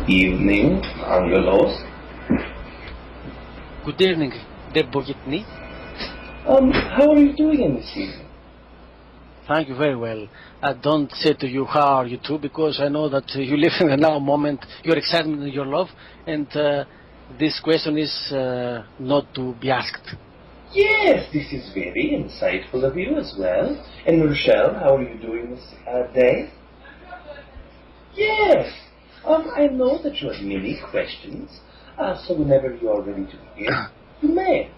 Good evening, Angelos. Good evening, Treb Bor Yit NE. How are you doing this evening? Thank you very well. I don't say to you how are you too, because I know that you live in the now moment, your excitement and your love, and this question is not to be asked. Yes, this is very insightful of you as well. And Rochelle, how are you doing this day? Yes, I know that you have many questions, so whenever you are ready to begin, you may.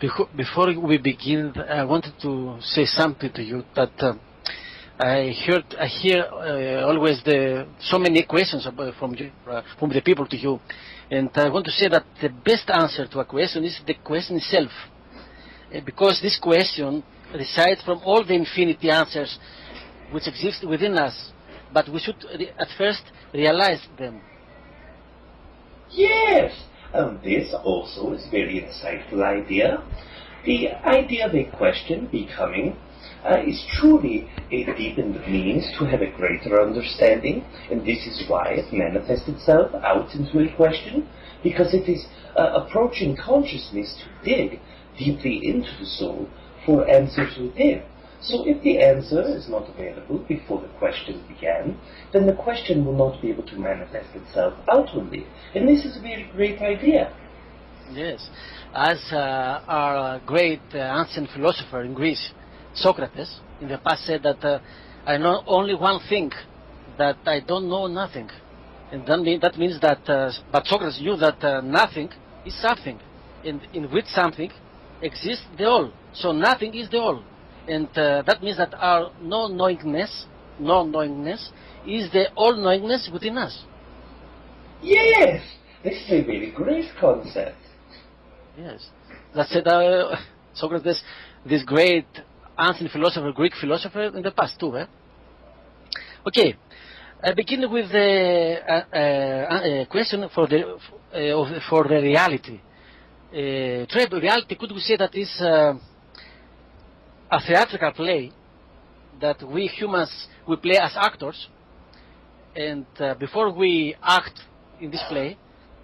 Before we begin, I wanted to say something to you that I hear always so many questions from the people to you, and I want to say that the best answer to a question is the question itself, because this question resides from all the infinity answers which exist within us, but we should at first realize them. Yes, this also is a very insightful idea. The idea of a question becoming is truly a deepened means to have a greater understanding, and this is why it manifests itself out into a question, because it is approaching consciousness to dig deeply into the soul for answers within. So if the answer is not available before the question began, then the question will not be able to manifest itself outwardly. And this is a very great idea. Yes. As our great ancient philosopher in Greece, Socrates, in the past said that I know only one thing, that I don't know nothing. And that means that, but Socrates knew that nothing is something, and in which something exists the all. So nothing is the all. And that means that our non-knowingness is the all-knowingness within us. Yes, this is a very great concept. Yes, that's it. Socrates, this great ancient philosopher, Greek philosopher in the past too. Okay, I begin with the question for the reality. Treb, reality, could we say that is a theatrical play that we humans, we play as actors, and before we act in this play,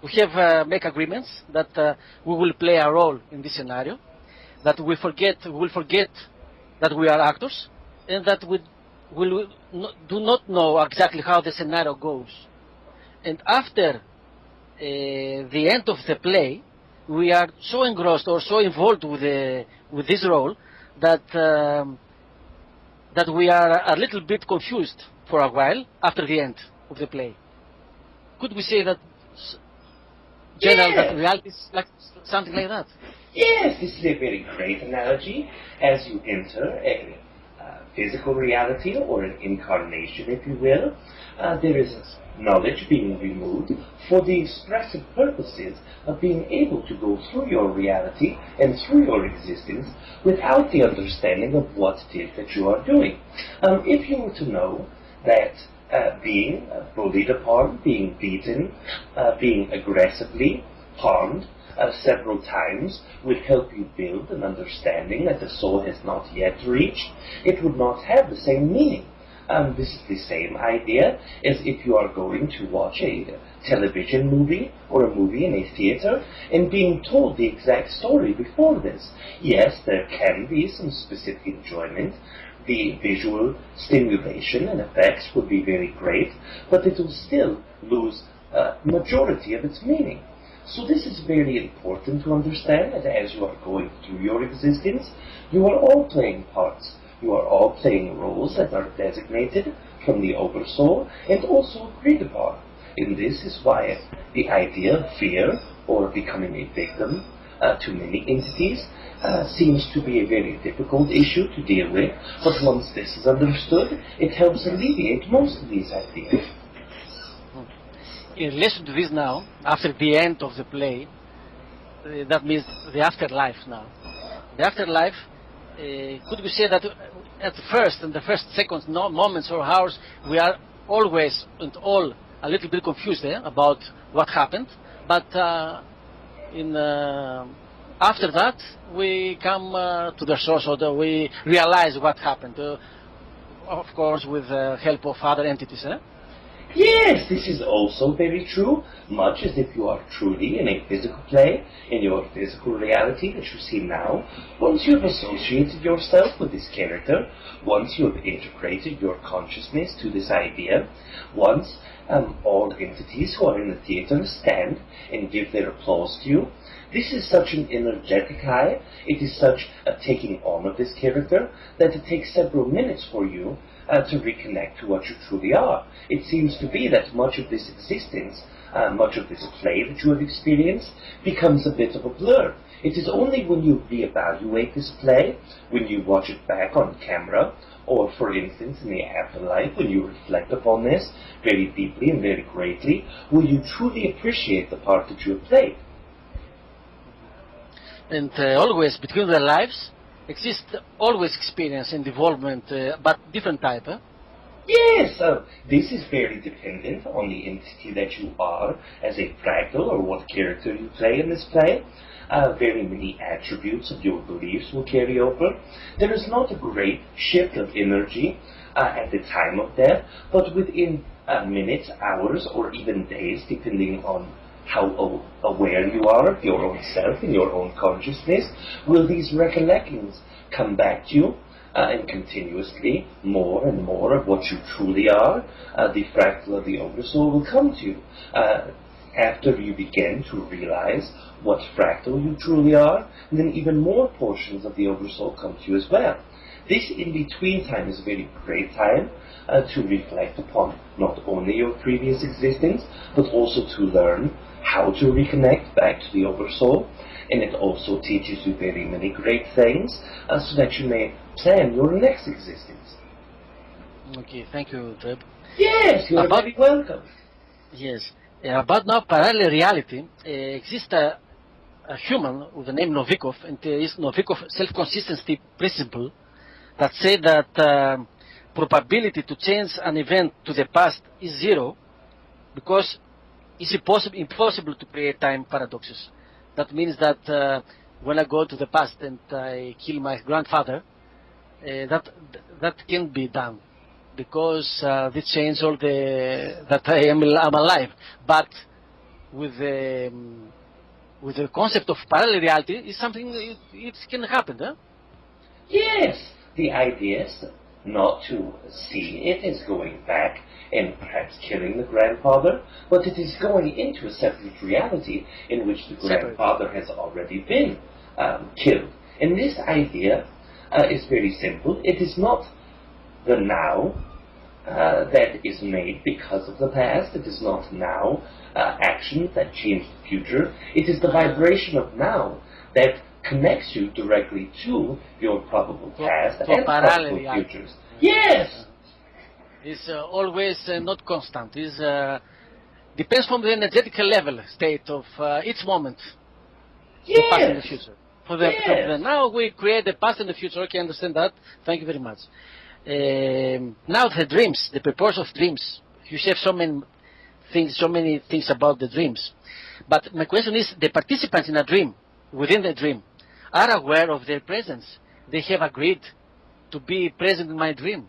we have make agreements that we will play a role in this scenario, that we will forget that we are actors, and that we do not know exactly how the scenario goes. And after the end of the play, we are so engrossed or so involved with this role that that we are a little bit confused for a while after the end of the play. Could we say that, general, that reality is like something like that? Yes, this is a very great analogy. As you enter a physical reality or an incarnation, if you will, there is knowledge being removed for the expressive purposes of being able to go through your reality and through your existence without the understanding of what it is that you are doing. If you were to know that being bullied upon, being beaten, being aggressively harmed several times would help you build an understanding that the soul has not yet reached, it would not have the same meaning. This is the same idea as if you are going to watch a television movie or a movie in a theater and being told the exact story before this. Yes, there can be some specific enjoyment. The visual stimulation and effects would be very great, but it will still lose majority of its meaning. So this is very important to understand, that as you are going through your existence, you are all playing parts. You are all playing roles that are designated from the Oversoul and also agreed upon. And this is why the idea of fear or becoming a victim to many entities seems to be a very difficult issue to deal with, but once this is understood, it helps alleviate most of these ideas. In relation to this now, after the end of the play, that means the afterlife now. The afterlife, could we say that at first, in the first seconds, moments or hours, we are always and all a little bit confused about what happened, but after that, we come to the source, or we realize what happened, of course with the help of other entities. Yes, this is also very true, much as if you are truly in a physical play, in your physical reality that you see now. Once you have associated yourself with this character, once you have integrated your consciousness to this idea, once all entities who are in the theater stand and give their applause to you, this is such an energetic high, it is such a taking on of this character, that it takes several minutes for you to reconnect to what you truly are. It seems to be that much of this existence, much of this play that you have experienced, becomes a bit of a blur. It is only when you reevaluate this play, when you watch it back on camera, or for instance in the afterlife, when you reflect upon this very deeply and very greatly, will you truly appreciate the part that you have played. And always between their lives exists always experience and development, but different type. Yes, this is very dependent on the entity that you are as a fractal or what character you play in this play. Very many attributes of your beliefs will carry over. There is not a great shift of energy at the time of death, but within minutes, hours, or even days, depending on how aware you are of your own self and your own consciousness, will these recollections come back to you, and continuously more and more of what you truly are. The fractal of the oversoul will come to you after you begin to realize what fractal you truly are, and then even more portions of the oversoul come to you as well. This in-between time is a very great time to reflect upon not only your previous existence, but also to learn how to reconnect back to the oversoul. And it also teaches you very many great things so that you may plan your next existence. Okay, thank you, Treb. Yes, you're very welcome. Yes. About now parallel reality, exists a human with the name Novikov, and is Novikov self-consistency principle that say that probability to change an event to the past is zero, because it's impossible to create time paradoxes. That means that when I go to the past and I kill my grandfather, that can't be done, because this changes all that I'm alive. But with the concept of parallel reality, is something it can happen, huh? Yes, the idea is not to see it as going back and perhaps killing the grandfather, but it is going into a separate reality in which the grandfather has already been killed. And this idea is very simple. It is not the now that is made because of the past. It is not now actions that change the future. It is the vibration of now that connects you directly to your probable past and probable futures. Yes! It's always not constant. It's depends from the energetical level state of each moment. Yes! The past and the future. For the now we create the past and the future. Okay, I understand that. Thank you very much. Now the dreams, the purpose of dreams. You have so many things about the dreams. But my question is, the participants in a dream, within the dream, are aware of their presence. They have agreed to be present in my dream.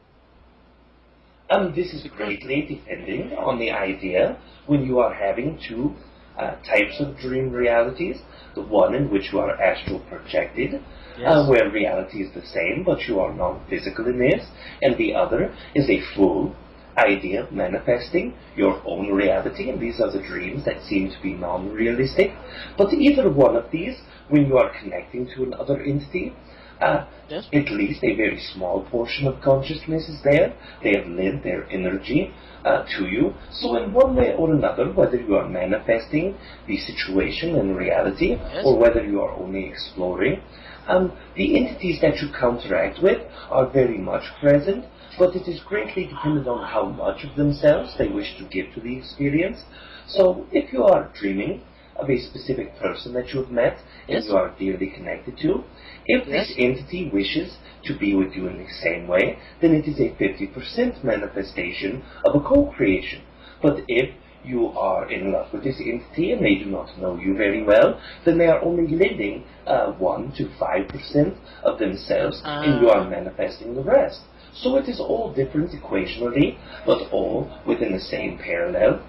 This is greatly depending on the idea when you are having two types of dream realities. The one in which you are astral projected, where reality is the same, but you are non-physical in this, and the other is a full idea of manifesting your own reality, and these are the dreams that seem to be non-realistic. But either one of these, when you are connecting to another entity, at least a very small portion of consciousness is there. They have lent their energy to you. So in one way or another, whether you are manifesting the situation in reality, or whether you are only exploring, the entities that you counteract with are very much present, but it is greatly dependent on how much of themselves they wish to give to the experience. So if you are dreaming of a specific person that you have met and you are dearly connected to, if this entity wishes to be with you in the same way, then it is a 50% manifestation of a co-creation. But if you are in love with this entity and they do not know you very well, then they are only lending 1 to 5% of themselves and you are manifesting the rest. So it is all different equationally, but all within the same parallel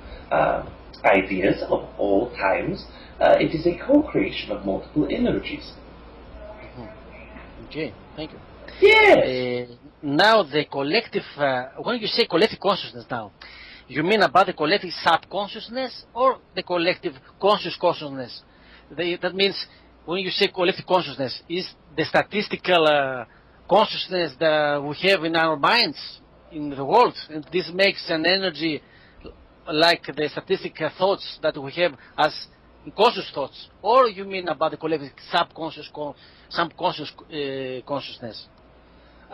ideas of all times. It is a co-creation of multiple energies. Okay, thank you. Yes! Now the collective, when you say collective consciousness now, you mean about the collective subconsciousness or the collective conscious consciousness? That means when you say collective consciousness, is the statistical consciousness that we have in our minds in the world, and this makes an energy like the statistical thoughts that we have as conscious thoughts, or you mean about the collective subconscious consciousness?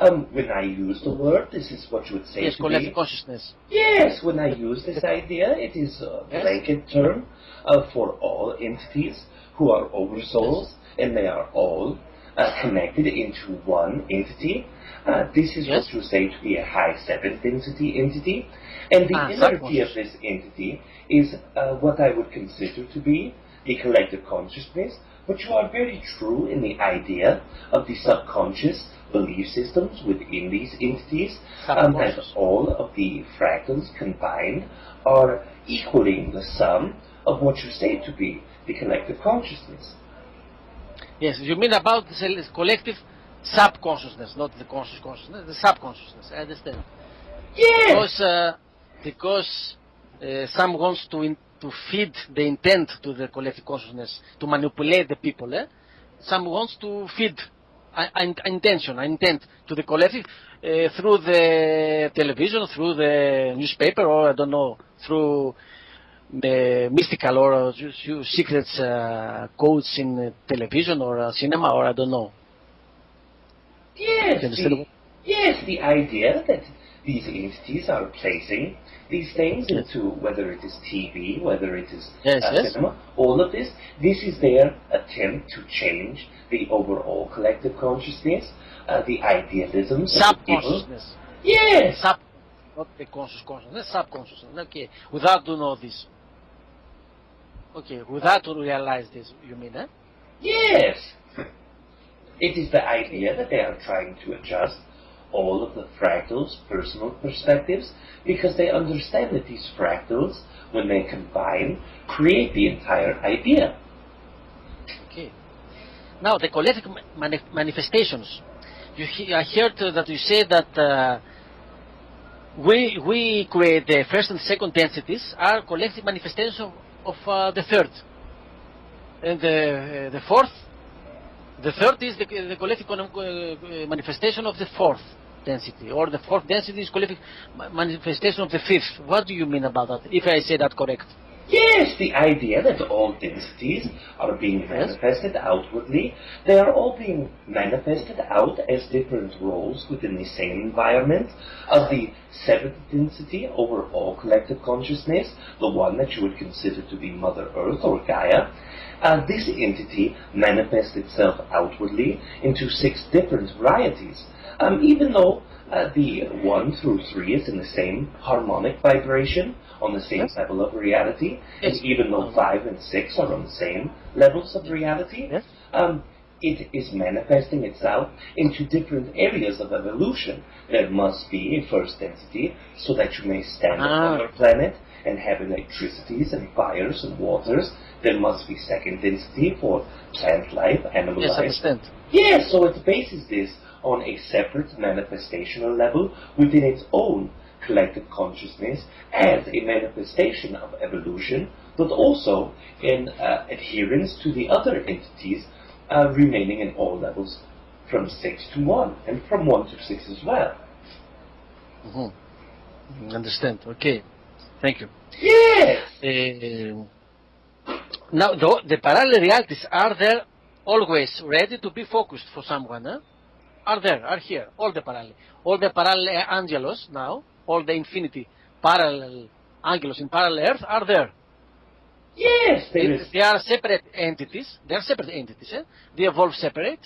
When I use the word, this is what you would say Yes, to collective me. consciousness. Yes, when I use this idea, it is a blanket term for all entities who are oversouls, and they are all connected into one entity. This is what you say to be a high 7th density entity, and the energy of this entity is what I would consider to be the collective consciousness. But you are very true in the idea of the subconscious belief systems within these entities, that all of the fractals combined are equaling the sum of what you say to be the collective consciousness. Yes, you mean about the collective subconsciousness, not the conscious consciousness, the subconsciousness. I understand. Yes! Because some wants to feed the intent to the collective consciousness, to manipulate the people. Some wants to feed an intent to the collective through the television, through the newspaper, or I don't know, through the mystical or secrets codes in television or cinema, or I don't know. Yes, the idea that these entities are placing these things into, whether it is TV, whether it is cinema, all of this is their attempt to change the overall collective consciousness, the idealisms of the people. Subconsciousness. Yes! Not the conscious consciousness, subconsciousness. Okay, without to know this. Okay, without to realize this, you mean, eh? Yes! It is the idea that they are trying to adjust all of the fractals' personal perspectives, because they understand that these fractals, when they combine, create the entire idea. Okay. Now, the collective manifestations. I heard that you say that we create the first and second densities are collective manifestations of the third. And the fourth, the third is the collective manifestation of the fourth density, or the fourth density is collective manifestation of the fifth. What do you mean about that, if I say that correct? Yes, the idea that all densities are being manifested outwardly. They are all being manifested out as different roles within the same environment of the seventh density over all collective consciousness, the one that you would consider to be Mother Earth or Gaia. This entity manifests itself outwardly into 6 different varieties. Even though the 1 through 3 is in the same harmonic vibration, on the same level of reality, and even though 5 and 6 are on the same levels of reality, it is manifesting itself into different areas of evolution. There must be a first density so that you may stand on your planet and have electricities and fires and waters. There must be second density for plant life, animal life. Yes, I understand. Yes, so it bases this on a separate manifestational level within its own collective consciousness as a manifestation of evolution, but also in adherence to the other entities remaining in all levels from 6 to 1, and from 1 to 6 as well. Understand, okay. Thank you. Yes! Now, the parallel realities are there always ready to be focused for someone, are here, all the parallel Angelos now, all the infinity parallel Angelos in parallel Earth are there. Yes, they are separate entities. They evolve separate,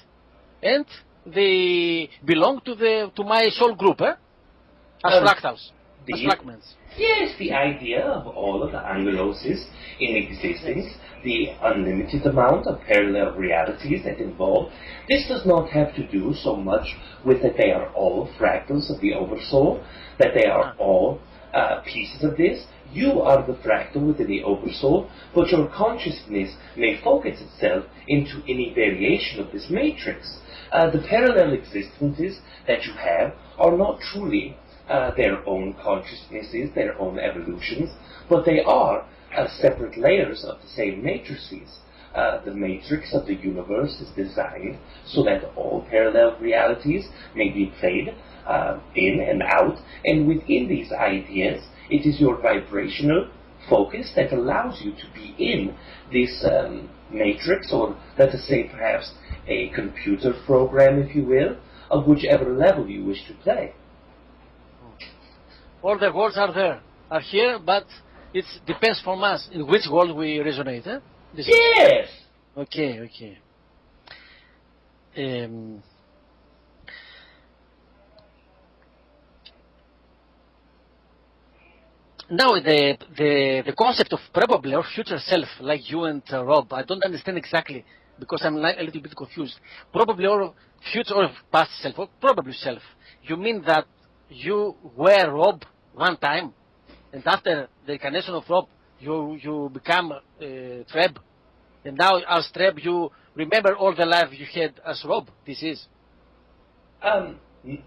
and they belong to my soul group, as fractals, as fragments. Yes, the idea of all of the Angeloses in existence the unlimited amount of parallel realities that involve. This does not have to do so much with that they are all fractals of the Oversoul, that they are all pieces of this. You are the fractal within the Oversoul, but your consciousness may focus itself into any variation of this matrix. The parallel existences that you have are not truly their own consciousnesses, their own evolutions, but they are separate layers of the same matrices. The matrix of the universe is designed so that all parallel realities may be played in and out, and within these ideas, it is your vibrational focus that allows you to be in this matrix, or let us say perhaps a computer program, if you will, of whichever level you wish to play. All the worlds are there, are here, but it depends from us in which world we resonate. Eh? Yes! Okay. Now, the concept of probably or future self, like you and Rob, I don't understand exactly because I'm a little bit confused. Probably or future or past self, or probably self. You mean that you were Rob one time, and after the incarnation of Rob, you become Treb, and now as Treb you remember all the life you had as Rob. This is.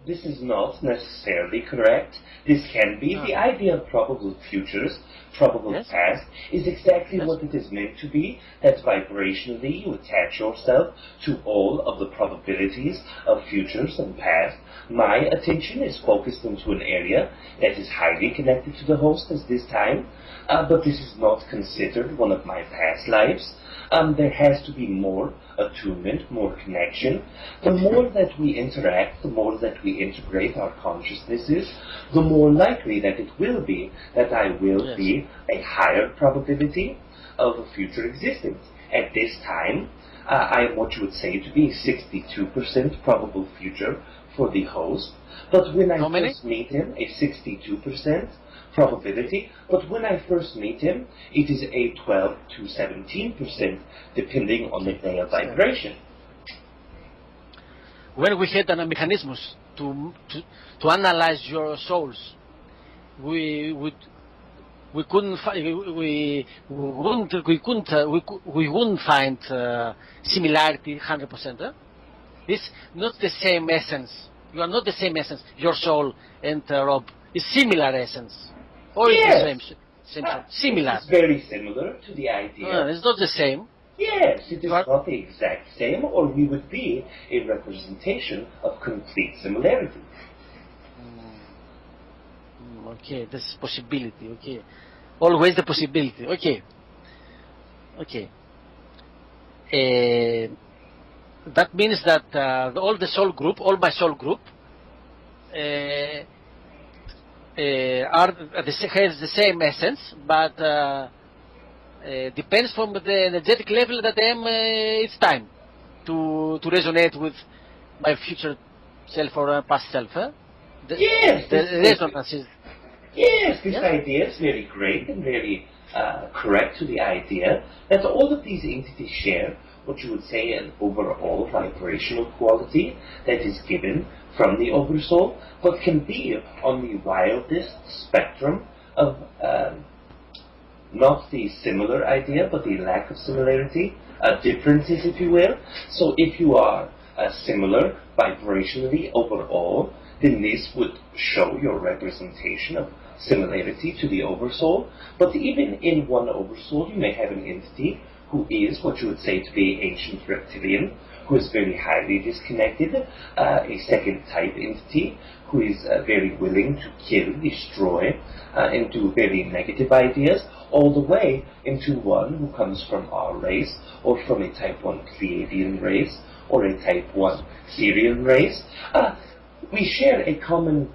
This is not necessarily correct. This can be. The idea of probable futures, probable past, is exactly what it is meant to be, that vibrationally you attach yourself to all of the probabilities of futures and past. My attention is focused into an area that is highly connected to the host at this time, but this is not considered one of my past lives. There has to be more attunement, more connection. The more that we interact, the more that we integrate our consciousnesses, the more likely that it will be that I will be a higher probability of a future existence. At this time, I am what you would say to be 62% probable future for the host. But when I first meet him, a 62% probability, but when I first meet him, it is a 12 to 17%, depending on the day of vibration. When we had an mechanisms to analyze your souls, we wouldn't find similarity 100%. It's not the same essence. You are not the same essence. Your soul and Rob is similar essence. Or yes. It's the same similar. It's very similar to the idea. It's not the same. Yes, it is not the exact same, or we would be a representation of complete similarity. Okay, this possibility. Okay, always the possibility. Okay. That means that all my soul group, has the same essence, but depends from the energetic level that I am each time to resonate with my future self or past self. Yes, resonance is. Yes, this idea is very great and very correct to the idea that all of these entities share what you would say an overall vibrational quality that is given from the Oversoul, but can be on the wildest spectrum of not the similar idea, but the lack of similarity, differences, if you will. So if you are similar vibrationally overall, then this would show your representation of similarity to the Oversoul. But even in one Oversoul, you may have an entity who is what you would say to be ancient reptilian, who is very highly disconnected, a second type entity who is very willing to kill, destroy, and do very negative ideas, all the way into one who comes from our race, or from a type 1 Pleaidian race, or a type 1 Syrian race. We share a common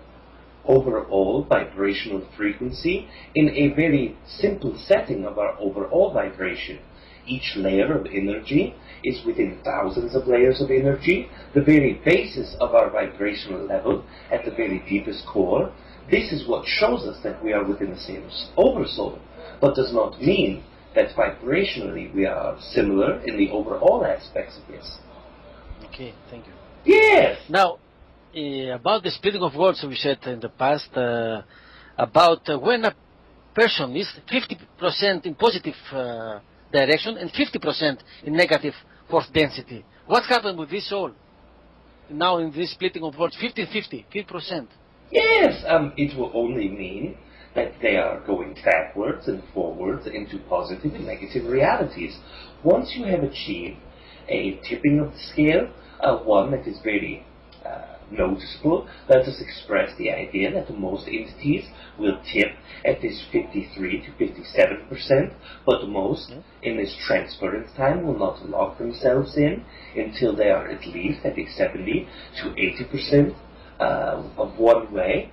overall vibrational frequency in a very simple setting of our overall vibration. Each layer of energy is within thousands of layers of energy, the very basis of our vibrational level at the very deepest core. This is what shows us that we are within the same Oversoul, but does not mean that vibrationally we are similar in the overall aspects of this. Okay, thank you. Yes! Now, about the splitting of worlds we said in the past, about when a person is 50% in positive direction and 50% in negative fourth density. What happened with this soul? Now in this splitting of worlds, 50-50, 50%. Yes, it will only mean that they are going backwards and forwards into positive and negative realities. Once you have achieved a tipping of the scale, one that is very noticeable, let us express the idea that most entities will tip at this 53 to 57%, but most in this transference time will not lock themselves in until they are at least at a 70 to 80% of one way.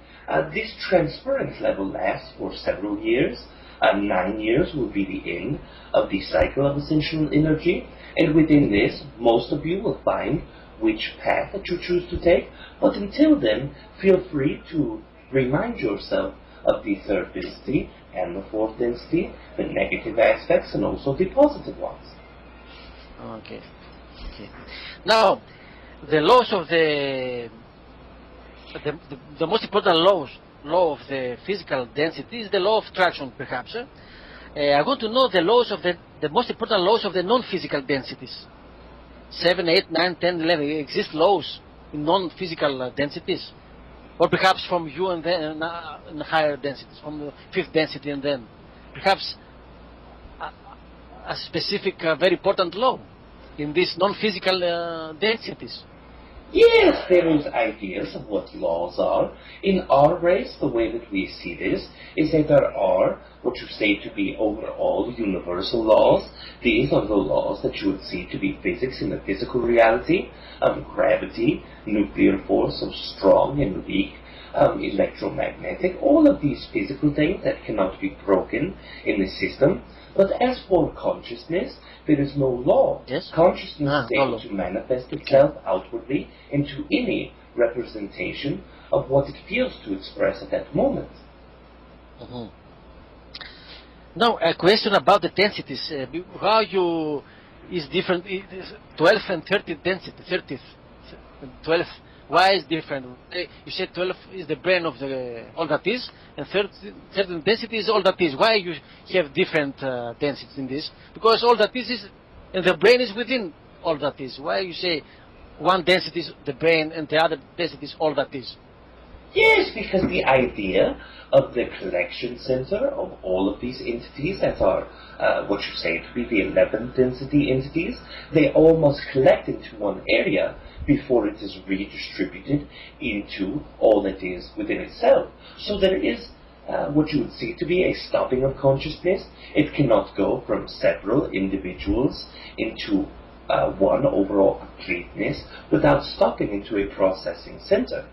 This transference level lasts for several years. 9 years will be the end of the cycle of essential energy, and within this, most of you will find which path that you choose to take, but until then, feel free to remind yourself of the third density and the fourth density, the negative aspects and also the positive ones. Okay. Now, the laws of the most important law of the physical density is the law of attraction, perhaps. I want to know the laws of the most important laws of the non-physical densities. 7, 8, 9, 10, 11. Exist laws in non-physical densities? Or perhaps from you and then in higher densities, from the fifth density and then. Perhaps a specific, very important law in these non-physical densities. Yes, there is ideas of what laws are. In our race, the way that we see this is that there are what you say to be overall universal laws. These are the laws that you would see to be physics in the physical reality, gravity, nuclear force, so strong and weak, electromagnetic, all of these physical things that cannot be broken in the system. But as for consciousness, there is no law. Yes? Consciousness is able to manifest itself outwardly into any representation of what it feels to express at that moment. Mm-hmm. Now, a question about the densities. How you is different? 12 and 30 density. 30, 12. Why is different? You said 12 is the brain of all that is, and 30 density is all that is. Why you have different densities in this? Because all that is, and the brain is within all that is. Why you say one density is the brain and the other density is all that is? Yes, because the idea of the collection center of all of these entities that are what you say to be the 11th density entities, they all must collect into one area before it is redistributed into all that is within itself. So there is what you would see to be a stopping of consciousness. It cannot go from several individuals into one overall completeness without stopping into a processing center.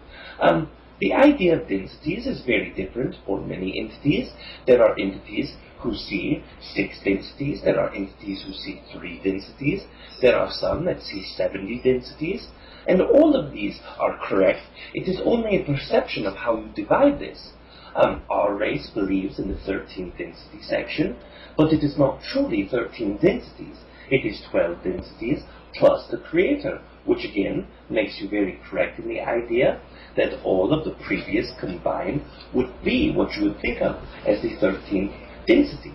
The idea of densities is very different for many entities. There are entities who see 6 densities. There are entities who see 3 densities. There are some that see 70 densities. And all of these are correct. It is only a perception of how you divide this. Our race believes in the 13th density section, but it is not truly 13 densities. It is 12 densities plus the creator, which again makes you very correct in the idea that all of the previous combined would be what you would think of as the 13th density.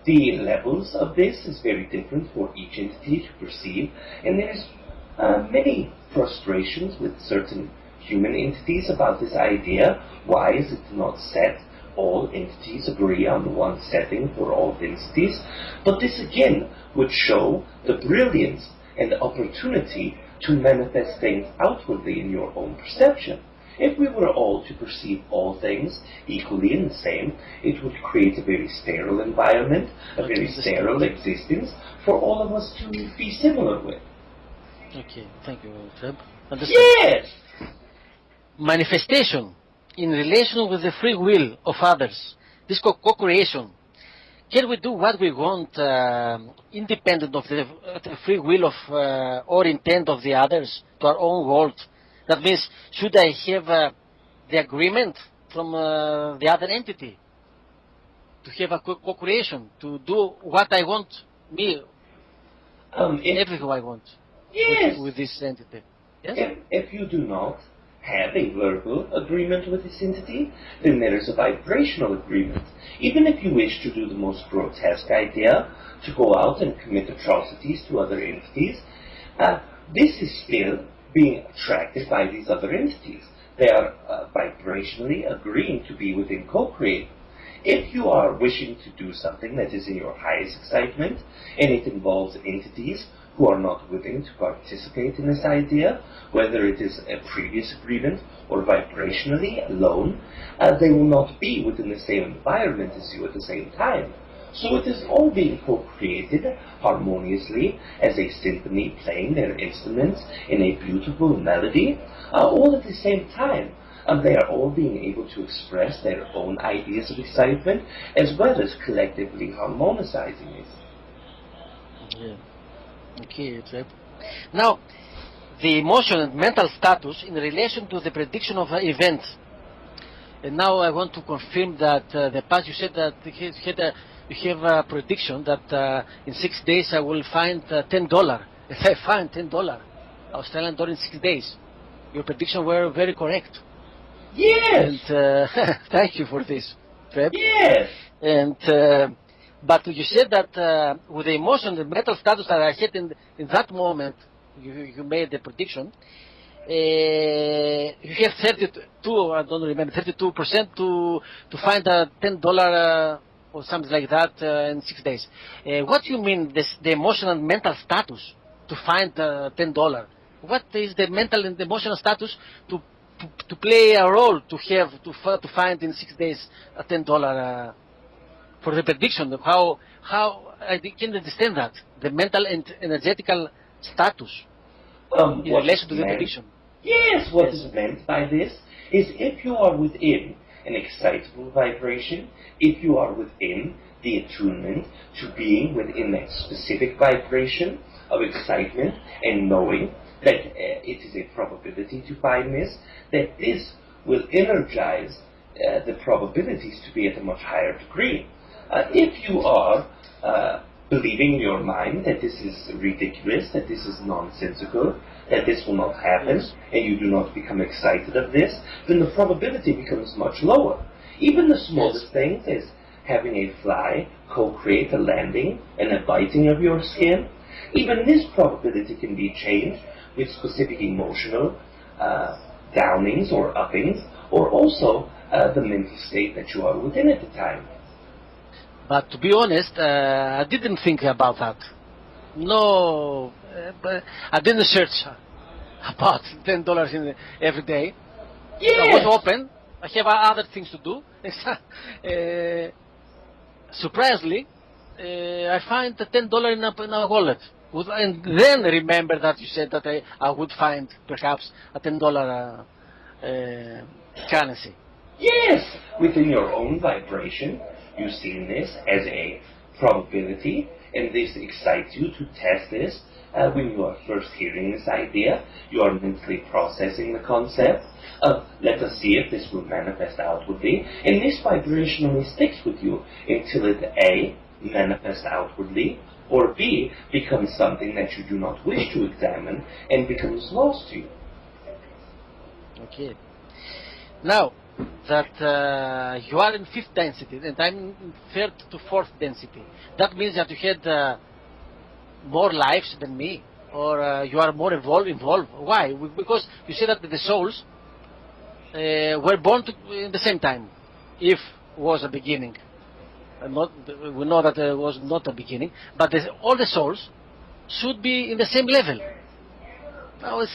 The levels of this is very different for each entity to perceive, and there's many frustrations with certain human entities about this idea. Why is it not set? All entities agree on one setting for all densities, but this again would show the brilliance and the opportunity to manifest things outwardly in your own perception. If we were all to perceive all things equally and the same, it would create a very sterile environment, a very sterile existence for all of us to be similar with. Okay, thank you, Treb. Yes! Manifestation in relation with the free will of others, this co-creation. Can we do what we want independent of the free will of or intent of the others to our own world? That means, should I have the agreement from the other entity? to have a co-creation, to do what I want, me, everything I want yes. with this entity. Yes? If you do not have a verbal agreement with this entity, then there is a vibrational agreement. Even if you wish to do the most grotesque idea, to go out and commit atrocities to other entities, this is still being attracted by these other entities. They are vibrationally agreeing to be within co-create. If you are wishing to do something that is in your highest excitement, and it involves entities who are not willing to participate in this idea, whether it is a previous agreement or vibrationally alone, they will not be within the same environment as you at the same time. So it is all being co-created harmoniously as a symphony playing their instruments in a beautiful melody, all at the same time. They are all being able to express their own ideas of excitement as well as collectively harmonizing it. Yeah. Okay, Treb. Now, the emotional and mental status in relation to the prediction of events. And now I want to confirm that the past you said that you have a prediction that in 6 days I will find $10. If I find $10 Australian dollar in 6 days, your prediction were very correct. Yes. And thank you for this, Treb. Yes. And but you said that with the emotion, the mental status that I had in that moment, you made the prediction. You have 32, I don't remember, 32% to find a $10 or something like that in 6 days. What do you mean the emotional and mental status to find $10? What is the mental and emotional status to play a role to find in 6 days a $10 for the prediction? How I can't understand that, the mental and energetical status in relation to the prediction. Yes, what is meant by this is if you are within an excitable vibration, if you are within the attunement to being within that specific vibration of excitement and knowing that it is a probability to find this, that this will energize the probabilities to be at a much higher degree. If you are believing in your mind that this is ridiculous, that this is nonsensical, that this will not happen, and you do not become excited of this, then the probability becomes much lower. Even the smallest things as having a fly co-create a landing and a biting of your skin, even this probability can be changed with specific emotional downings or uppings, or also the mental state that you are within at the time. But to be honest, I didn't think about that. No, but I didn't search about $10 every day. Yes. I was open. I have other things to do. Surprisingly, I find the $10 in a wallet. And then remember that you said that I would find perhaps a $10 currency. Yes, within your own vibration, you see this as a probability, and this excites you to test this. When you are first hearing this idea, you are mentally processing the concept of, let us see if this will manifest outwardly, and this vibration only sticks with you until it A, manifests outwardly, or B, becomes something that you do not wish to examine and becomes lost to you. Okay. Now, that you are in 5th density and I'm in 3rd to 4th density. That means that you had more lives than me, or you are more involved. Why? Because you say that the souls were born in the same time, if was a beginning. We know that there was not a beginning, but all the souls should be in the same level. Now I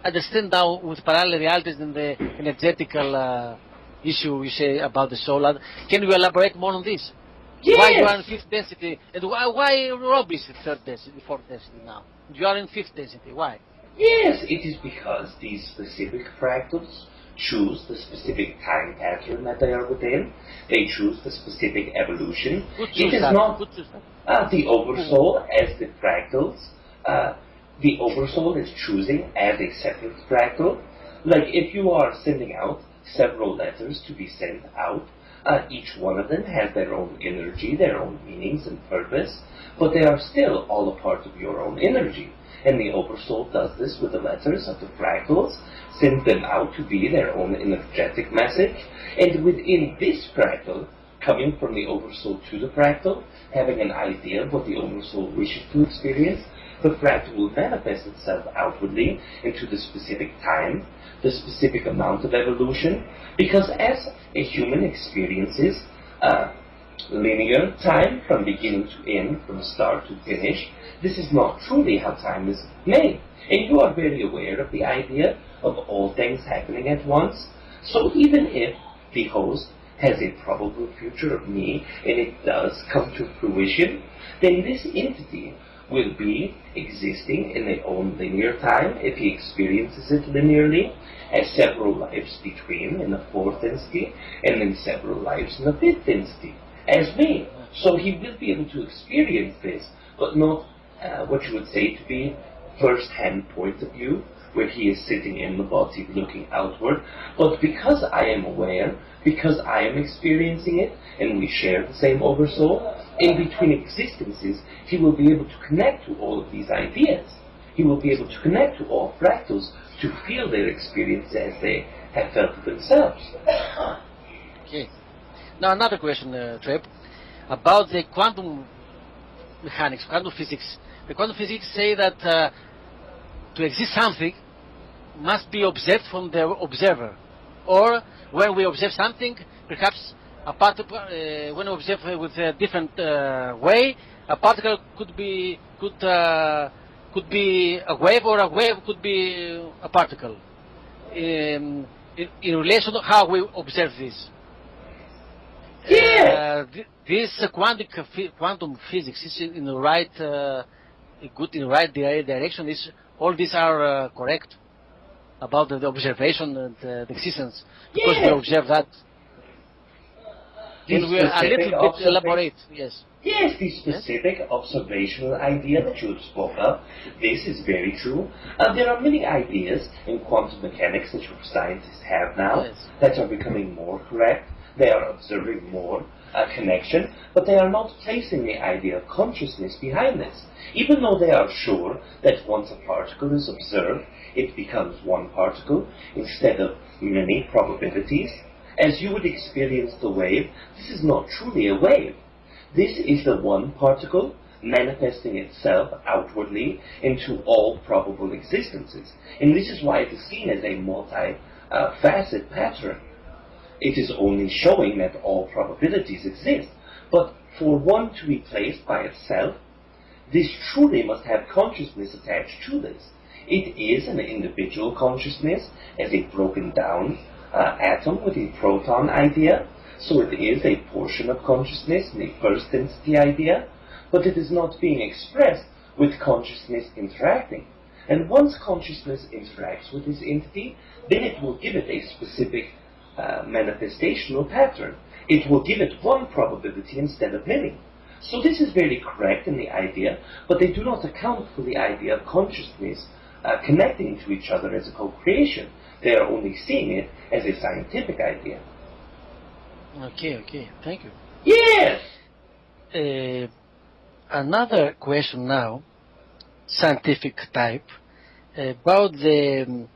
understand now with parallel realities and the energetical issue you say about the soul. Can you elaborate more on this? Yes. Why you are in 5th density, and why Rob is in 3rd density, 4th density now? You are in 5th density. Why? Yes, it is because these specific fractals choose the specific time pattern that they are within. They choose the specific evolution. It is not the oversoul as the fractals. The oversoul is choosing as a separate fractal. Like if you are sending out several letters to be sent out Each one of them has their own energy, their own meanings and purpose, but they are still all a part of your own energy. And the Oversoul does this with the letters of the fractals, sends them out to be their own energetic message, and within this fractal, coming from the Oversoul to the fractal, having an idea of what the Oversoul wishes to experience, the fractal will manifest itself outwardly into the specific time, the specific amount of evolution, because as a human experiences linear time from beginning to end, from start to finish, this is not truly how time is made. And you are very aware of the idea of all things happening at once. So even if the host has a probable future of me, and it does come to fruition, then this entity will be existing in their own linear time, if he experiences it linearly, as several lives between in the fourth density, and then several lives in the fifth density, as me. So he will be able to experience this, but not what you would say to be first-hand point of view, where he is sitting in the body looking outward. But because I am aware, because I am experiencing it, and we share the same Oversoul, in between existences, he will be able to connect to all of these ideas. He will be able to connect to all fractals to feel their experience as they have felt it themselves. Okay. Now another question, Treb, about the quantum mechanics, quantum physics. The quantum physics say that to exist something must be observed from the observer, or when we observe something, perhaps a particle, when we observe with a different way, a particle could be a wave, or a wave could be a particle. In relation to how we observe this. Yeah. This quantum physics is in the right, good in the right direction. All these are correct about the observation and the existence, because we observe that. Can we a little bit elaborate? Yes. Yes, the specific observational idea that you spoke of, this is very true. There are many ideas in quantum mechanics that scientists have now that are becoming more correct. They are observing more connection, but they are not placing the idea of consciousness behind this. Even though they are sure that once a particle is observed, it becomes one particle instead of many probabilities. As you would experience the wave, this is not truly a wave. This is the one particle manifesting itself outwardly into all probable existences. And this is why it is seen as a multi-facet pattern. It is only showing that all probabilities exist. But for one to be placed by itself, this truly must have consciousness attached to this. It is an individual consciousness as a broken down atom with a proton idea. So it is a portion of consciousness in a first density idea, but it is not being expressed with consciousness interacting. And once consciousness interacts with this entity, then it will give it a specific manifestational pattern. It will give it one probability instead of many. So this is very correct in the idea, but they do not account for the idea of consciousness connecting to each other as a co-creation. They are only seeing it as a scientific idea. Okay, thank you. Yes! Another question now, scientific type, about the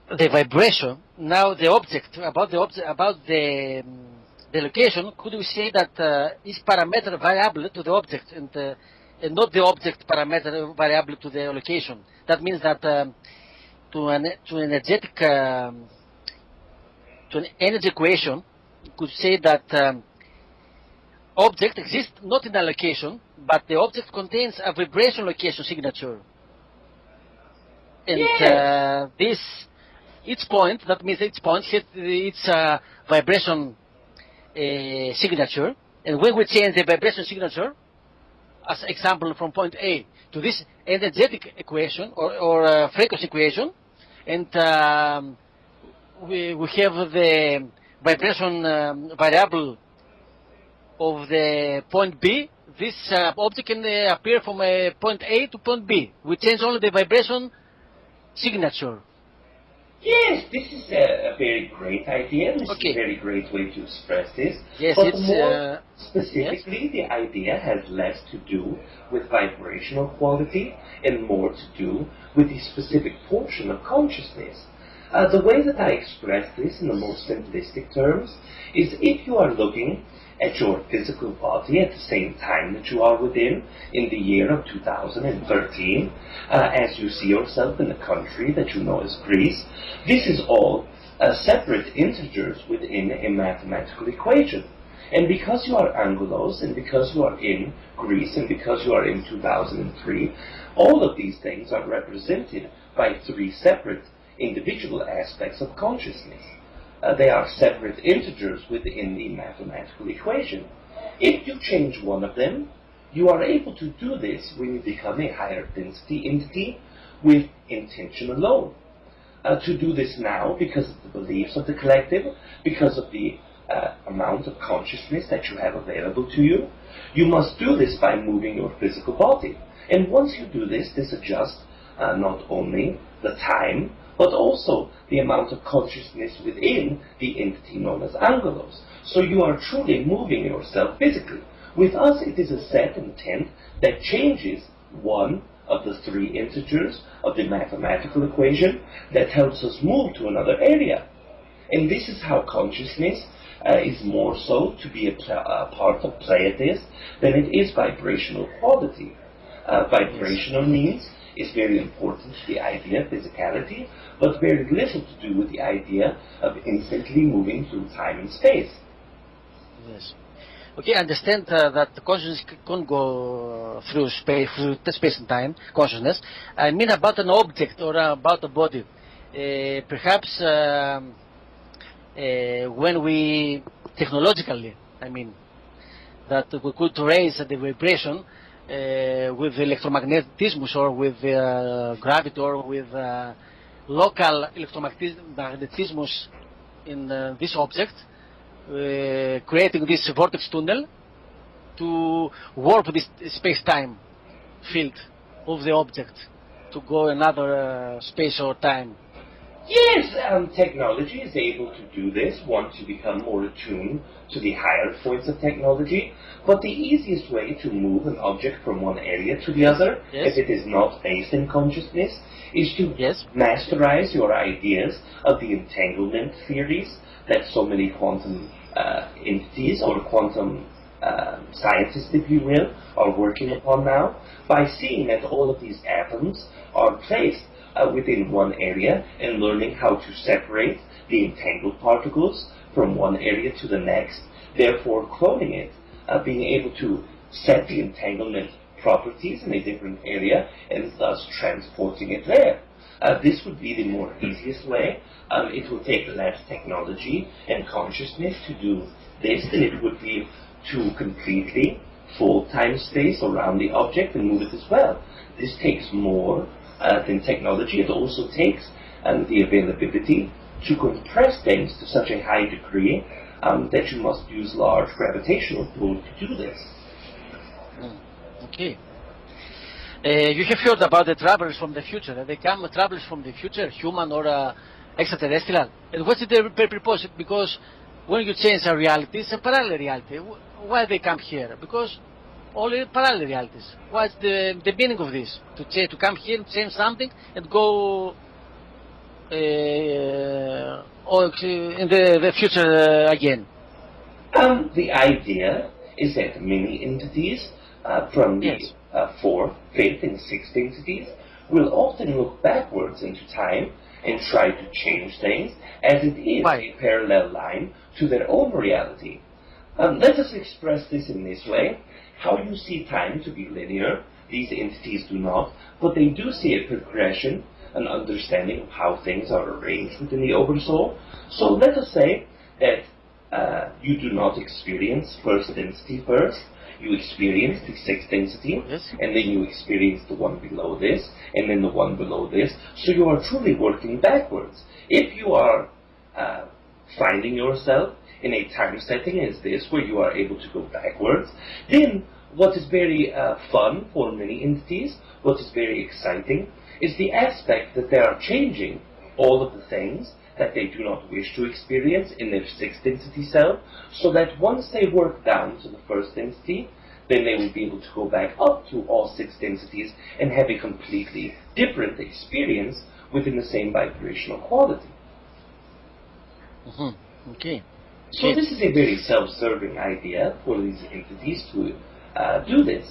vibration. Now the object, about the location, could we say that is parameter variable to the object and not the object parameter variable to the location? That means that to an energy equation, you could say that object exists not in a location, but the object contains a vibration location signature. And each point, that means each point hits its vibration signature. And when we change the vibration signature, as example from point A to this energetic equation or frequency equation, and we have the vibration variable of the point B, this object can appear from point A to point B. We change only the vibration signature. Yes, this is a very great idea, and this is Okay. a very great way to express this. Yes, But it's more yes. specifically, the idea has less to do with vibrational quality and more to do with the specific portion of consciousness. The way that I express this in the most simplistic terms is if you are looking at your physical body at the same time that you are within in the year of 2013, as you see yourself in the country that you know as Greece, this is all separate integers within a mathematical equation. And because you are Angelos, and because you are in Greece, and because you are in 2003, all of these things are represented by three separate individual aspects of consciousness. They are separate integers within the mathematical equation. If you change one of them, you are able to do this when you become a higher density entity with intention alone. To do this now, because of the beliefs of the collective, because of the amount of consciousness that you have available to you, you must do this by moving your physical body. And once you do this, this adjusts not only the time, but also the amount of consciousness within the entity known as Angelos. So you are truly moving yourself physically. With us, it is a set intent that changes one of the three integers of the mathematical equation that helps us move to another area. And this is how consciousness is more so to be a part of Pleaidius than it is vibrational quality. Vibrational means is very important to the idea of physicality, but very little to do with the idea of instantly moving through time and space. Yes. Okay, I understand that the consciousness can't go through space and time, consciousness. I mean about an object or about a body. Perhaps when we, technologically, I mean, that we could raise the vibration with electromagnetism or with gravity or with local electromagnetism in this object, creating this vortex tunnel to warp this space-time field of the object to go another space or time. Yes, technology is able to do this once you become more attuned to the higher points of technology. But the easiest way to move an object from one area to the other, if it is not based in consciousness, is to masterize your ideas of the entanglement theories that so many quantum entities or quantum scientists, if you will, are working upon now, by seeing that all of these atoms are placed within one area and learning how to separate the entangled particles from one area to the next, therefore cloning it, being able to set the entanglement properties in a different area and thus transporting it there. This would be the more easiest way. It will take less technology and consciousness to do this than it would be to completely full time space around the object and move it as well. This takes more than technology. It also takes the availability to compress things to such a high degree that you must use large gravitational pull to do this. Okay. You have heard about the travelers from the future. They come travelers from the future, human or extraterrestrial. And what's their purpose? Because when you change a reality, it's a parallel reality. Why they come here? Because only parallel realities. What's the meaning of this? To come here and change something and go or in the future again. The idea is that many entities from the fourth, fifth, and sixth entities will often look backwards into time and try to change things as it is a parallel line to their own reality. Let us express this in this way. How you see time to be linear, these entities do not, but they do see a progression, an understanding of how things are arranged within the Oversoul. So let us say that you do not experience first density first, you experience the sixth density, and then you experience the one below this, and then the one below this. So you are truly working backwards. If you are finding yourself in a time setting as this, where you are able to go backwards, then what is very fun for many entities, what is very exciting, is the aspect that they are changing all of the things that they do not wish to experience in their sixth density self, so that once they work down to the first density, then they will be able to go back up to all six densities and have a completely different experience within the same vibrational quality. Okay. So this is a very self-serving idea for these entities to do this.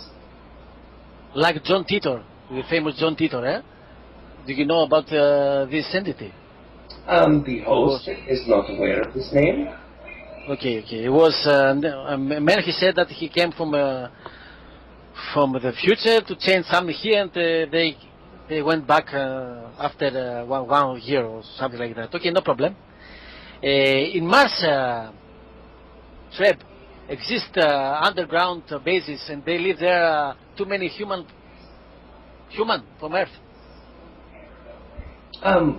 Like John Titor, the famous John Titor, eh? Do you know about this entity? The host is not aware of this name. Okay. It was a man. He said that he came from the future to change something here, and they went back after 1 year or something like that. Okay, no problem. In Mars, Treb, exist underground bases, and they live there. Too many human from Earth.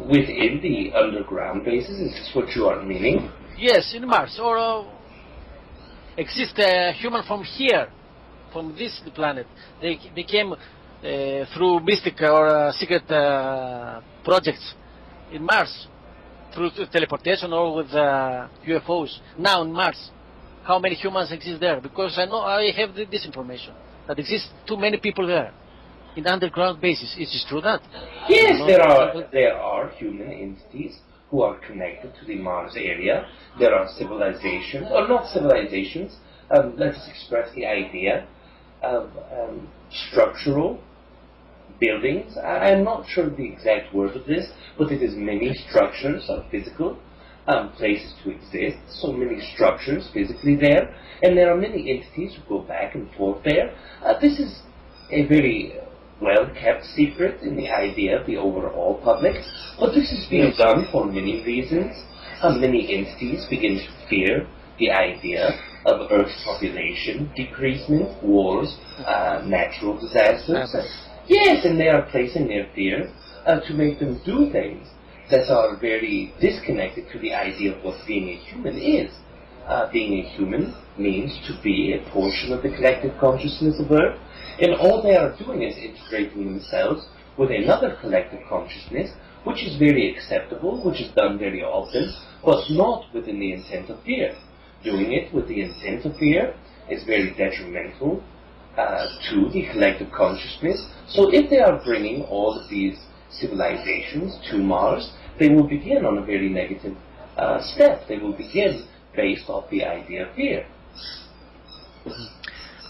Within the underground bases, is this what you are meaning? Yes, in Mars, or exist human from here, from this planet. They came through mystic or secret projects in Mars, through teleportation or with UFOs. Now in Mars, how many humans exist there? Because I know I have this information that exists too many people there in underground bases. Is it true that? Yes, there are human entities who are connected to the Mars area. There are civilizations, or not civilizations, let's express the idea of structural buildings. I'm not sure the exact word of this, but it is many structures of physical places to exist, so many structures physically there, and there are many entities who go back and forth there. This is a very well-kept secret in the idea of the overall public, but this is being done for many reasons. Many entities begin to fear the idea of Earth's population decreasement, wars, natural disasters. Yes, and they are placing their fear to make them do things that are very disconnected to the idea of what being a human is. Being a human means to be a portion of the collective consciousness of Earth, and all they are doing is integrating themselves with another collective consciousness, which is very acceptable, which is done very often, but not within the intent of fear. Doing it with the intent of fear is very detrimental to the collective consciousness. So if they are bringing all of these civilizations to Mars, they will begin on a very negative step. They will begin based off the idea of fear.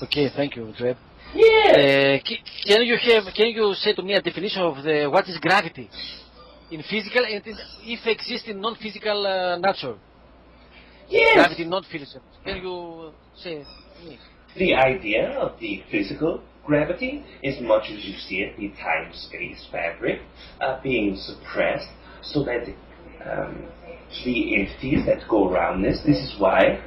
Okay, thank you, Treb. Yeah. Can you say to me a definition of what is gravity in physical and if it exists in non-physical nature? Yes. Gravity non-physical. Can you say to me? The idea of the physical gravity is much as you see it, the time-space fabric being suppressed, so that the entities that go around this is why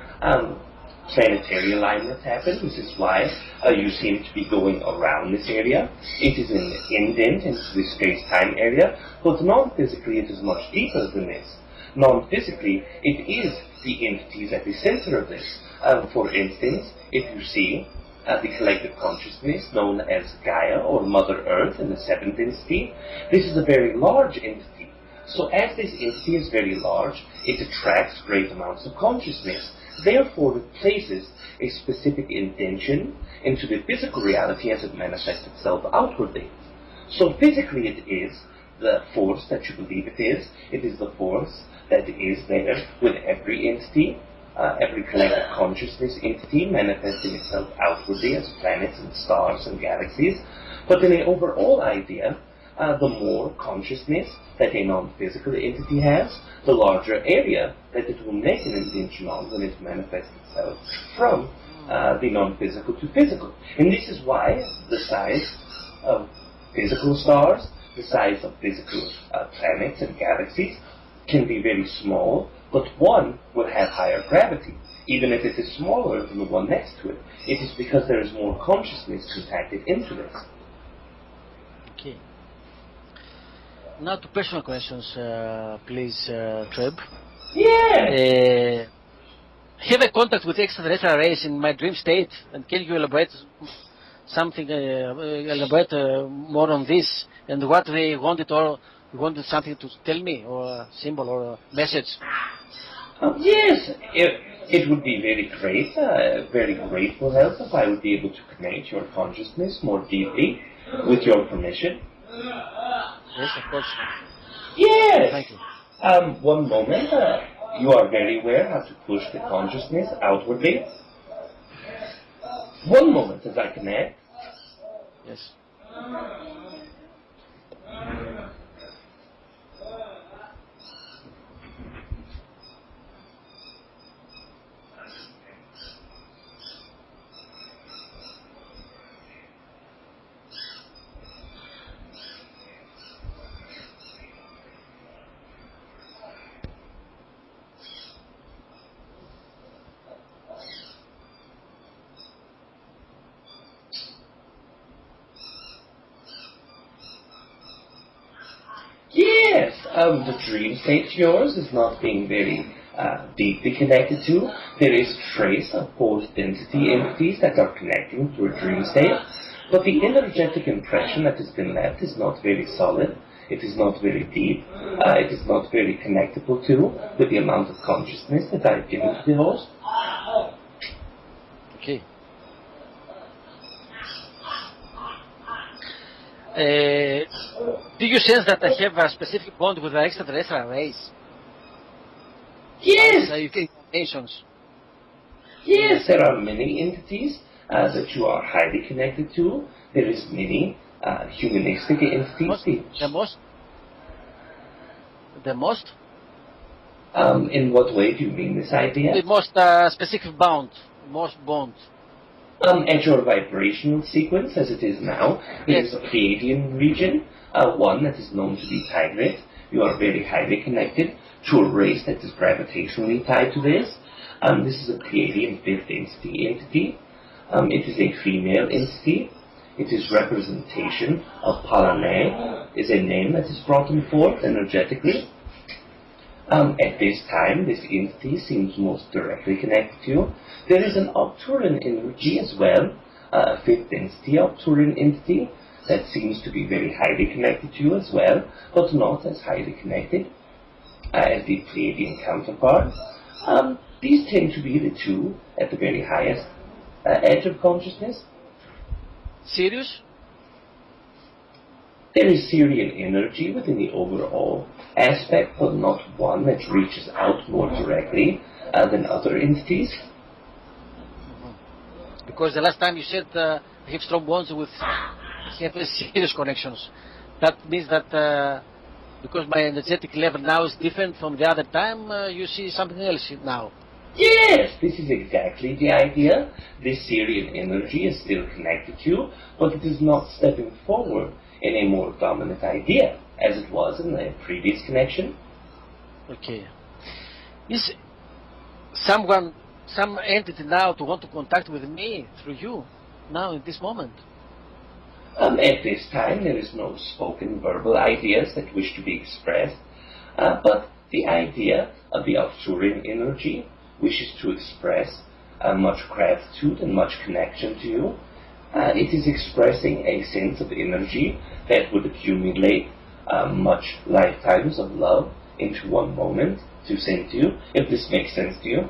planetary alignments happen. This is why you seem to be going around this area. It is an indent into the space-time area, but non-physically it is much deeper than this. Non-physically, it is the entities at the center of this. For instance, if you see the collective consciousness known as Gaia or Mother Earth in the seventh entity, this is a very large entity. So as this entity is very large, it attracts great amounts of consciousness. Therefore, it places a specific intention into the physical reality as it manifests itself outwardly. So physically it is the force that you believe it is. It is the force that is there with every entity, every collective consciousness entity manifesting itself outwardly as planets and stars and galaxies. But in an overall idea, the more consciousness that a non-physical entity has, the larger area that it will make an intention on when it manifests itself from the non-physical to physical. And this is why the size of physical stars, the size of physical planets and galaxies can be very small, but one will have higher gravity, even if it is smaller than the one next to it. It is because there is more consciousness compacted into this. Okay. Now to personal questions, please, Treb. Yeah! Have a contact with extraterrestrial race in my dream state, and can you elaborate more on this and what they wanted or You wanted something to tell me, or a symbol, or a message? Yes, it would be very grateful help if I would be able to connect your consciousness more deeply with your permission. Yes, of course. Yes! Thank you. One moment. You are very aware how to push the consciousness outwardly. One moment as I connect. Yes. Yes, the dream state of yours is not being very deeply connected to. There is a trace of fourth density entities that are connecting to a dream state, but the energetic impression that has been left is not very solid. It is not very deep. It is not very connectable to with the amount of consciousness that I've given to the host. Okay. Do you sense that I have a specific bond with the extraterrestrial race? Yes! Nations. Yes, there are many entities that you are highly connected to. There is many humanistic entities. The most? In what way do you mean this idea? The most specific bond. Most bond. At your vibrational sequence, as it is now, there is a Pleaidian region, one that is known to be Tigrid. You are very highly connected to a race that is gravitationally tied to this. This is a Pleaidian fifth entity. It is a female entity. It is representation of Palane, is a name that is brought forth energetically. At this time, this entity seems most directly connected to you. There is an Arcturian energy as well, a fifth density Arcturian entity that seems to be very highly connected to you as well, but not as highly connected as the Pleaidian counterpart. These tend to be the two at the very highest edge of consciousness. Sirius? There is Syrian energy within the overall aspect, but not one that reaches out more directly than other entities. Because the last time you said I have strong bonds with have serious connections. That means that because my energetic level now is different from the other time, you see something else now. Yes, this is exactly the idea. This Syrian energy is still connected to you, but it is not stepping forward in a more dominant idea, as it was in the previous connection. Okay. Is some entity now to want to contact with me through you, now in this moment? At this time, there is no spoken verbal ideas that wish to be expressed, but the idea of the Arcturian energy wishes to express much gratitude and much connection to you. It is expressing a sense of energy that would accumulate much lifetimes of love into one moment to send to you, if this makes sense to you.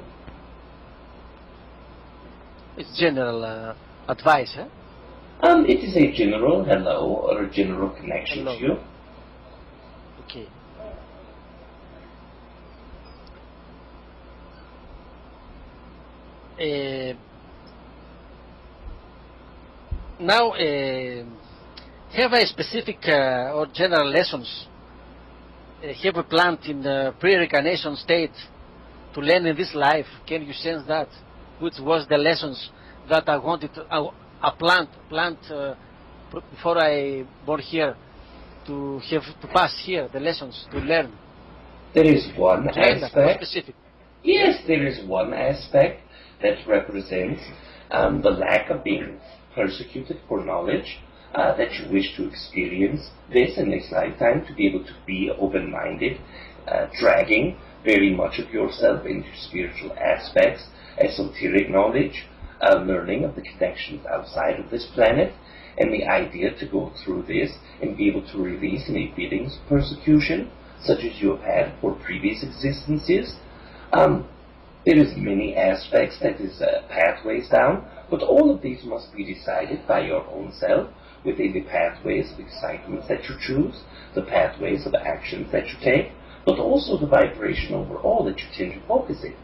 It's general advice, huh? It is a general hello or a general connection to you. Okay. Now, have a specific or general lessons have a plant in the pre-reincarnation state to learn in this life? Can you sense that? Which was the lessons that I wanted to, a plant before I born here, to have to pass here, the lessons to learn? There is one aspect. Specific. Yes, there is one aspect that represents the lack of being persecuted for knowledge, that you wish to experience this in this lifetime, to be able to be open-minded, dragging very much of yourself into spiritual aspects, esoteric knowledge, learning of the connections outside of this planet, and the idea to go through this and be able to release any feelings of persecution, such as you have had for previous existences. There is many aspects that is pathways down, but all of these must be decided by your own self within the pathways of excitement that you choose, the pathways of actions that you take, but also the vibration overall that you tend to focus in.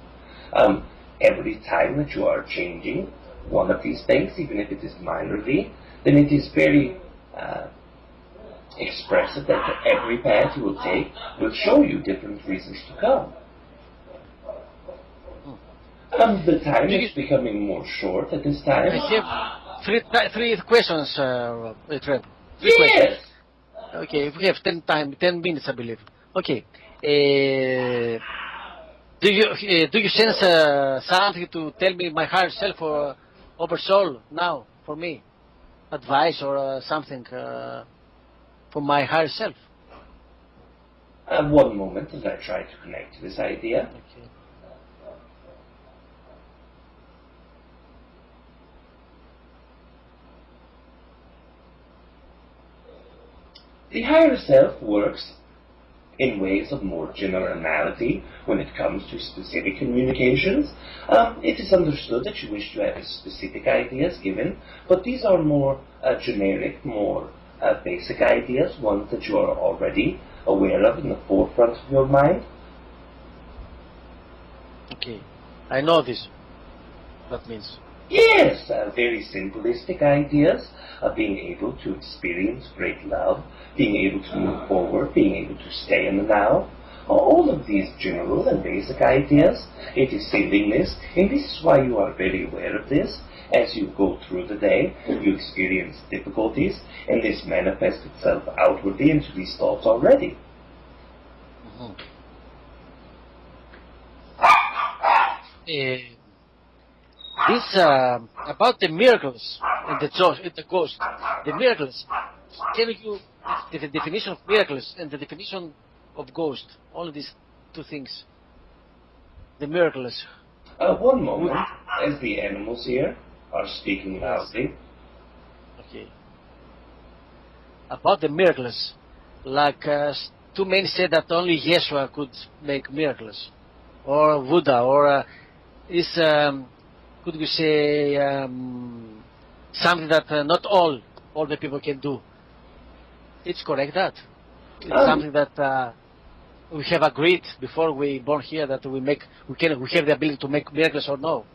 Every time that you are changing one of these things, even if it is minorly, then it is very expressive that every path you will take will show you different reasons to come. The time is becoming more short at this time. I have three questions, Treb. Yes! Questions. Okay, we have 10 minutes, I believe. Okay. Do you sense something to tell me, my higher self or upper soul now, for me? Advice or something for my higher self? One moment as I try to connect to this idea. Okay. The higher self works in ways of more generality when it comes to specific communications. It is understood that you wish to have specific ideas given, but these are more generic, more basic ideas, ones that you are already aware of in the forefront of your mind. Okay, I know this. That means. Yes, very simplistic ideas of being able to experience great love, being able to move forward, being able to stay in the now. All of these general and basic ideas, it is singleness, and this is why you are very aware of this. As you go through the day, you experience difficulties, and this manifests itself outwardly into these thoughts already. Mm-hmm. This about the miracles in the ghost, the miracles. Can you the definition of miracles and the definition of ghost? All of these two things. The miracles. One moment, as the animals here are speaking loudly. Okay. About the miracles, like too many said that only Yeshua could make miracles, or Buddha, or is. Could we say something that not all the people can do? It's correct that it's something that we have agreed before we born here that we have the ability to make miracles or no.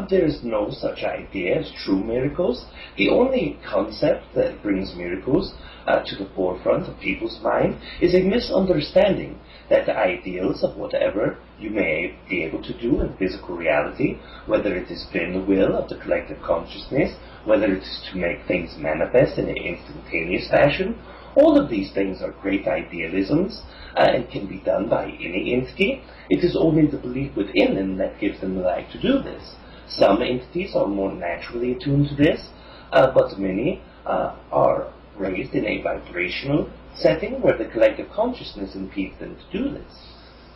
There is no such idea as true miracles. The only concept that brings miracles to the forefront of people's mind is a misunderstanding that the ideals of whatever you may be able to do in physical reality, whether it is within the will of the collective consciousness, whether it is to make things manifest in an instantaneous fashion, all of these things are great idealisms and can be done by any entity. It is only the belief within them that gives them the right to do this. Some entities are more naturally attuned to this, but many are raised in a vibrational setting where the collective consciousness impedes them to do this.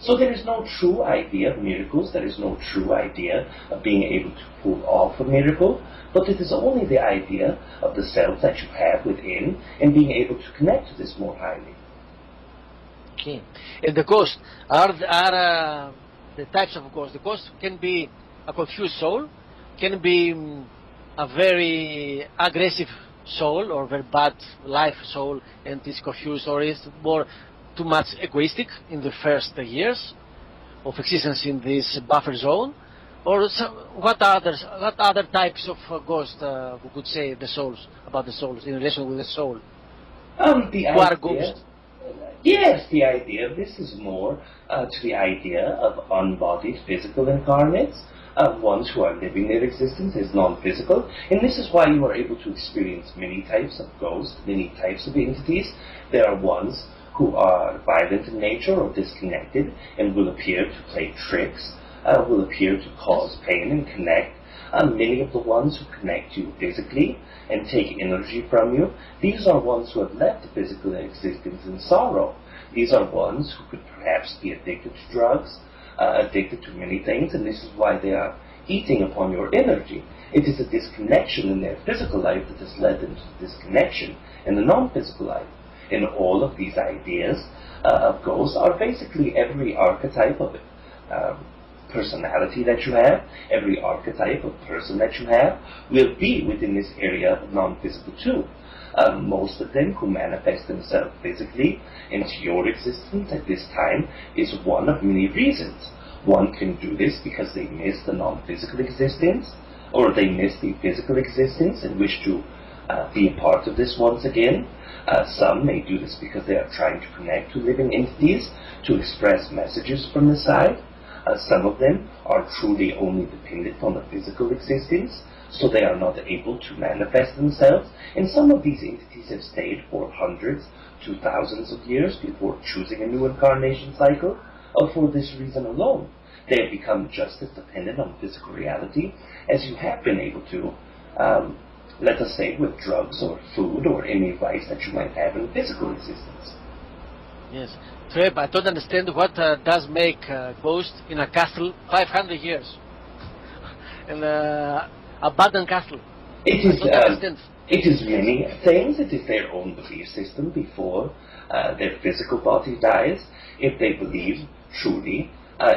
So there is no true idea of miracles, there is no true idea of being able to pull off a miracle, but it is only the idea of the self that you have within and being able to connect to this more highly. Okay. And the ghost, are the types of ghosts? The ghost can be a confused soul, can be a very aggressive soul or very bad life soul and is confused, or is more too much egoistic in the first years of existence in this buffer zone, or what other types of ghosts we could say the souls about the souls in relation with the soul? The idea, yes, the idea of this is more to the idea of unbodied physical incarnates. Ones who are living their existence as non-physical, and this is why you are able to experience many types of ghosts, many types of entities. There are ones who are violent in nature or disconnected and will appear to play tricks, will appear to cause pain and connect. Many of the ones who connect you physically and take energy from you, these are ones who have left the physical existence in sorrow. These are ones who could perhaps be addicted to drugs, addicted to many things, and this is why they are eating upon your energy. It is a disconnection in their physical life that has led them to disconnection in the non-physical life. And all of these ideas of ghosts are basically every archetype of personality that you have, every archetype of person that you have will be within this area of non-physical too. Most of them who manifest themselves physically into your existence at this time is one of many reasons. One can do this because they miss the non-physical existence, or they miss the physical existence and wish to be a part of this once again. Some may do this because they are trying to connect to living entities, to express messages from the side. Some of them are truly only dependent on the physical existence, so they are not able to manifest themselves. And some of these entities have stayed for hundreds to thousands of years before choosing a new incarnation cycle, for this reason alone. They have become just as dependent on physical reality as you have been able to, let us say, with drugs or food or any vice that you might have in physical existence. Yes. Treb, I don't understand what does make a ghost in a castle 500 years. In an abandoned castle. It is many things. It is their own belief system before their physical body dies. If they believe truly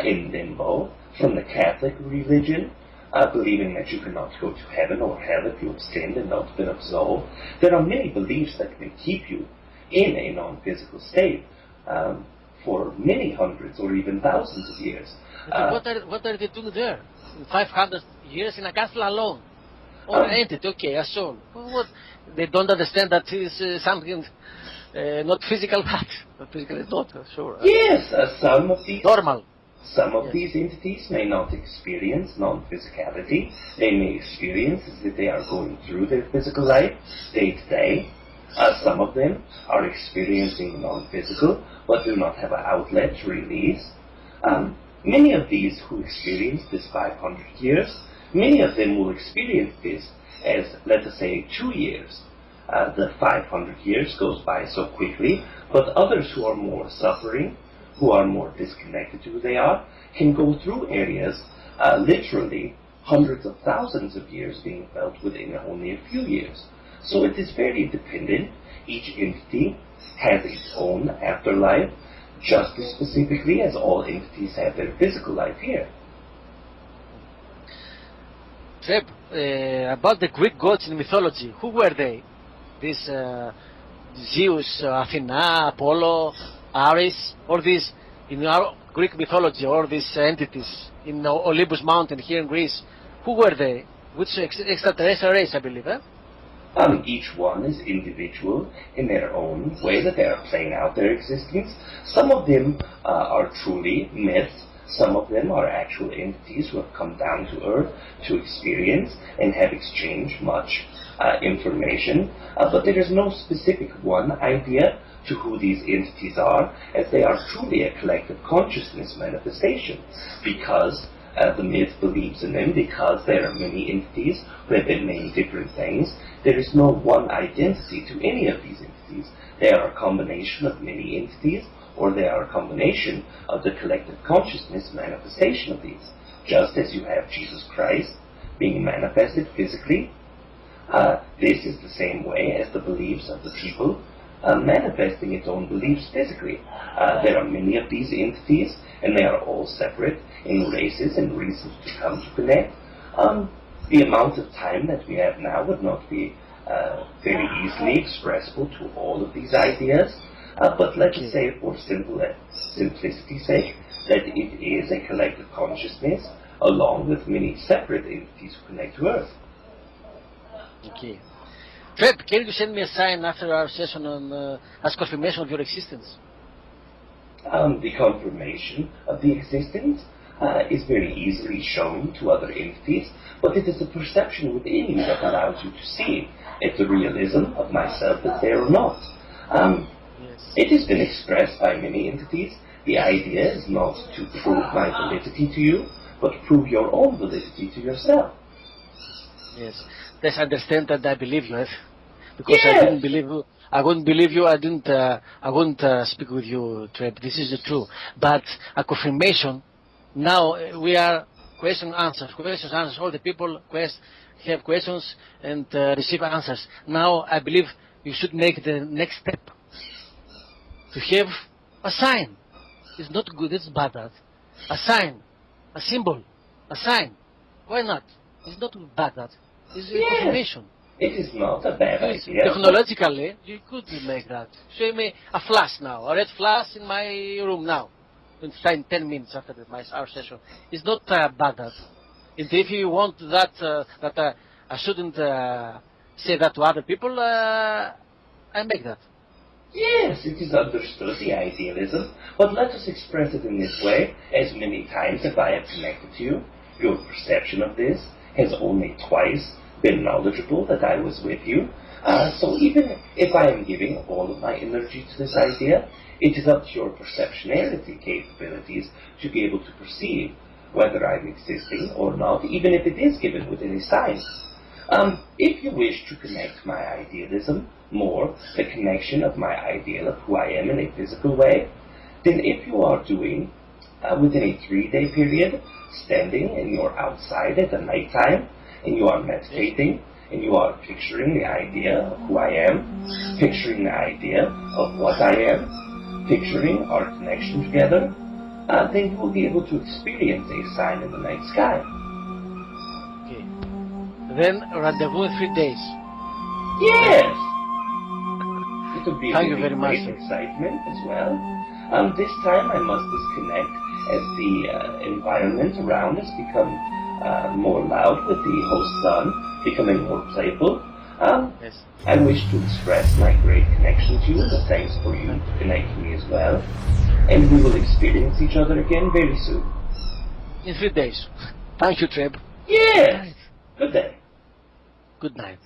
in limbo, from the Catholic religion, believing that you cannot go to heaven or hell if you have sinned and not been absolved, there are many beliefs that can keep you in a non-physical state for many hundreds or even thousands of years. What are they doing there? 500 years in a castle alone? Or entity, okay, a soul. What? They don't understand that it is something not physical, but not physical, not sure. Yes, some of these normal. Some of these entities may not experience non-physicality. They may experience as if they are going through their physical life day to day. Some of them are experiencing non-physical, but do not have an outlet to release. Many of these who experience this 500 years, many of them will experience this as, let us say, 2 years. The 500 years goes by so quickly, but others who are more suffering, who are more disconnected to who they are, can go through areas, literally hundreds of thousands of years being felt within only a few years. So it is very dependent. Each entity has its own afterlife, just as specifically as all entities have their physical life here. Treb, about the Greek gods in mythology, who were they? These Zeus, Athena, Apollo, Ares, or these in our Greek mythology, or these entities in Olympus Mountain here in Greece, who were they? Which extraterrestrial race, I believe, eh? Each one is individual in their own way that they are playing out their existence. Some of them are truly myths. Some of them are actual entities who have come down to Earth to experience and have exchanged much information. But there is no specific one idea to who these entities are, as they are truly a collective consciousness manifestation, because the myth believes in them, because there are many entities who have been many different things. There is no one identity to any of these entities. They are a combination of many entities, or they are a combination of the collective consciousness manifestation of these. Just as you have Jesus Christ being manifested physically, this is the same way as the beliefs of the people manifesting its own beliefs physically. There are many of these entities, and they are all separate in races and reasons to come to connect. The amount of time that we have now would not be very easily expressible to all of these ideas, but let's say for simplicity's sake that it is a collective consciousness along with many separate entities who connect to Earth. Okay. Treb, can you send me a sign after our session on as confirmation of your existence? The confirmation of the existence is very easily shown to other entities, but it is the perception within you that allows you to see if the realism of myself is there or not. It has been expressed by many entities. The idea is not to prove my validity to you, but prove your own validity to yourself. Yes. Let's understand that I believe you, because I didn't believe you. I wouldn't believe you. I wouldn't speak with you, Treb. This is the truth. But a confirmation. Now we are questions, answers. All the people have questions and receive answers. Now I believe you should make the next step to have a sign. It's not good, it's bad. That. A sign, a symbol, a sign. Why not? It's not bad. That. It's a confirmation. It is not a bad idea. Technologically, you could make that. Show me a flash now, a red flash in my room now. In 10 minutes after our session. It's not bad. That. And if you want that, I shouldn't say that to other people, I make that. Yes, it is understood, the idealism, but let us express it in this way. As many times as I have connected to you, your perception of this has only twice been knowledgeable that I was with you. So even if I am giving all of my energy to this idea, it is up to your perceptionality capabilities to be able to perceive whether I'm existing or not, even if it is given within a sign. If you wish to connect my idealism more, the connection of my ideal of who I am in a physical way, then if you are doing, within a 3-day period, standing and you're outside at the night time, and you are meditating, and you are picturing the idea of who I am, picturing the idea of what I am, picturing our connection together, then you will be able to experience a sign in the night sky. Okay. Then rendezvous in 3 days. Yes! It would be Thank a you very much, great excitement as well. This time I must disconnect as the environment around has become more loud with the host sun becoming more playful. Yes. I wish to express my great connection to you and the thanks for you to connect to me as well. And we will experience each other again very soon. In 3 days. Thank you, Treb. Yes! Good day. Good night.